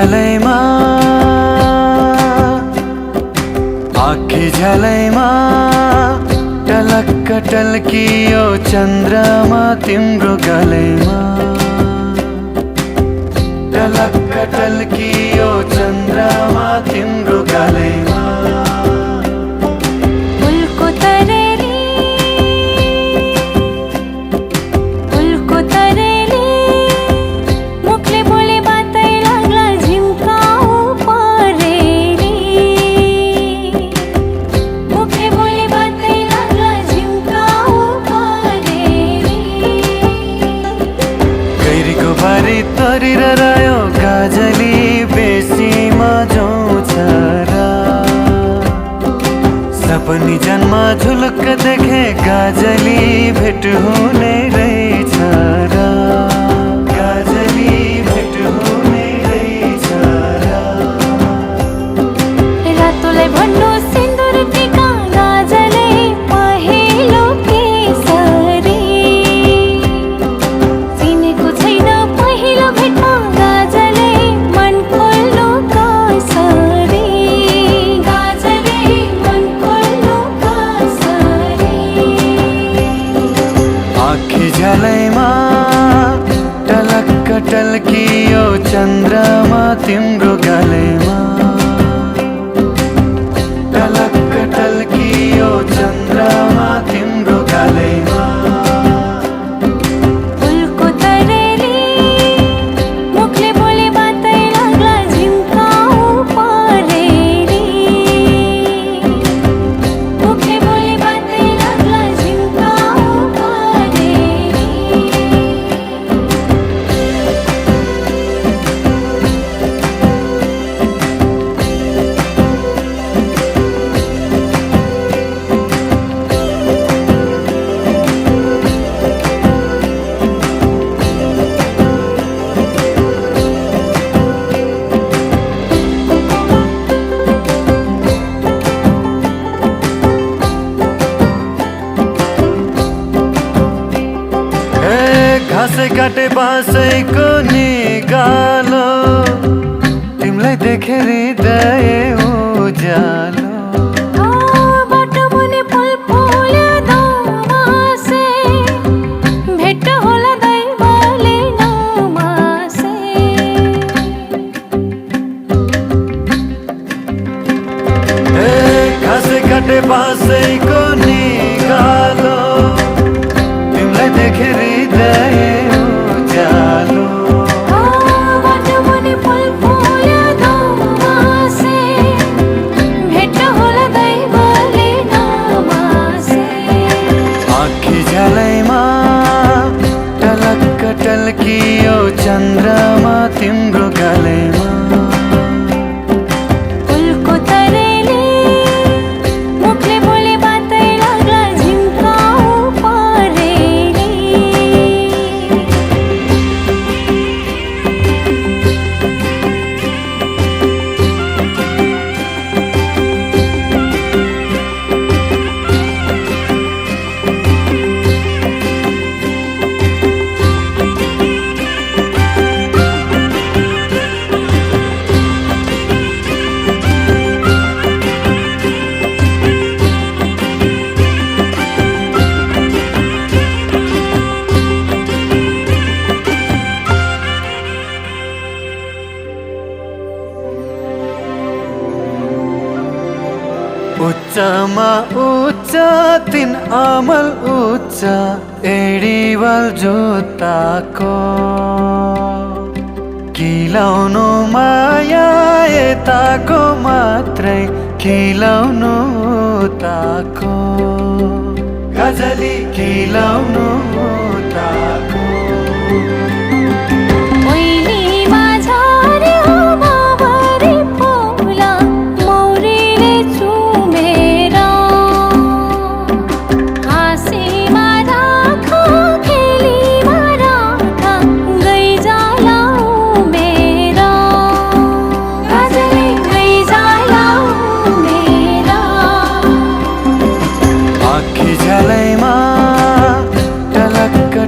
झलैमा आँखी झलैमा टलक्क टल्कियो चन्द्रमा तिम्रो गलैमा टलक्क टल्कियो चन्द्रमा तिम्रो गलैमा तरिरह्यो गाजली बेसीमा जाउँछ र सपनी जन्म झुलुक्क देखे गाजली भेट हुने रहेछ र गाजली भेट हुने रहेछ र रातोलाई भन्नु सिन्दुर टीका गाजले पहेँलो केसरी चिनेको छैन पहिलो भेटमा गाजले मन खोल्नु कसरी गाजले मन खोल्नु कसरी आँखी झलैमा टलक्क टल्कियो चन्द्रमा तिम्रो गलैमा टलक्क टल्कियो चन्द्रमा तिम्रो गलैमा फुलको तरेली मुखले बोले बातै लाग्ला झिम्काउ परेरी मुखले बोले बातै लाग्ला झिम्काउ परेरी घाँसै काटे बाँसैको निगालो तिमीलाई देखेर हृदय उज्यालो बाटो मुनि फुल फुल्यो दमासे भेट होला दैवले नमासे घाँसै काटे बाँसैको निगालो तिमीलाई देखेर हृदय उज्यालो बाटो मुनि फुल फुल्यो दमासे भेट होला दैवले नमासे आँखी झलैमा टलक्क टल्कियो चन्द्रमा तिम्रो गलैमा फुलको तरेली मुखले बोले बातै लाग्ला झिम्काउ परेरी उच्चमा उच्च तिन अमल उच्च एडिवाल जुत्ताको खिलाउनु माया यताको मात्रै खिलाउनु उताको गजली खिलाउनु उताको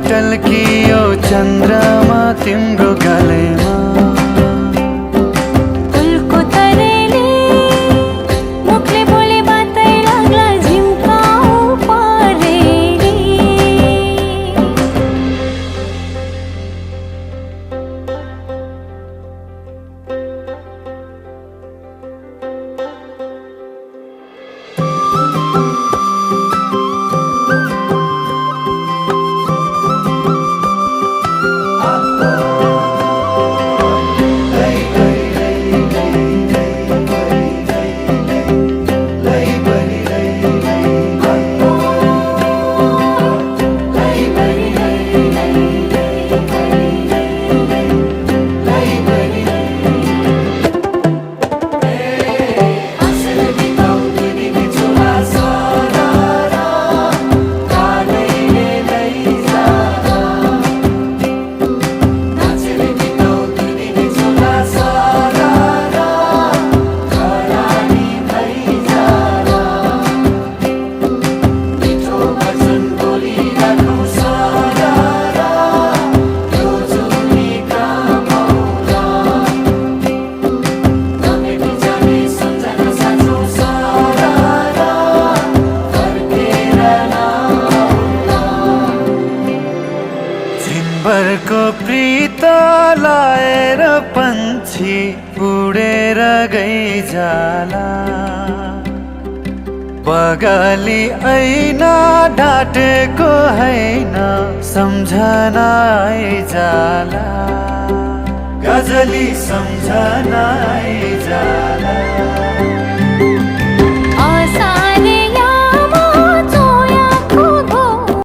टल्कियो चन्द्रमा तिम्रो गलैमा अर्को प्रीत लाएर पन्छी उडेर गइजाला बगाली ऐना ढाटेको हैन सम्झना आइजाला गजली सम्झना आइजाला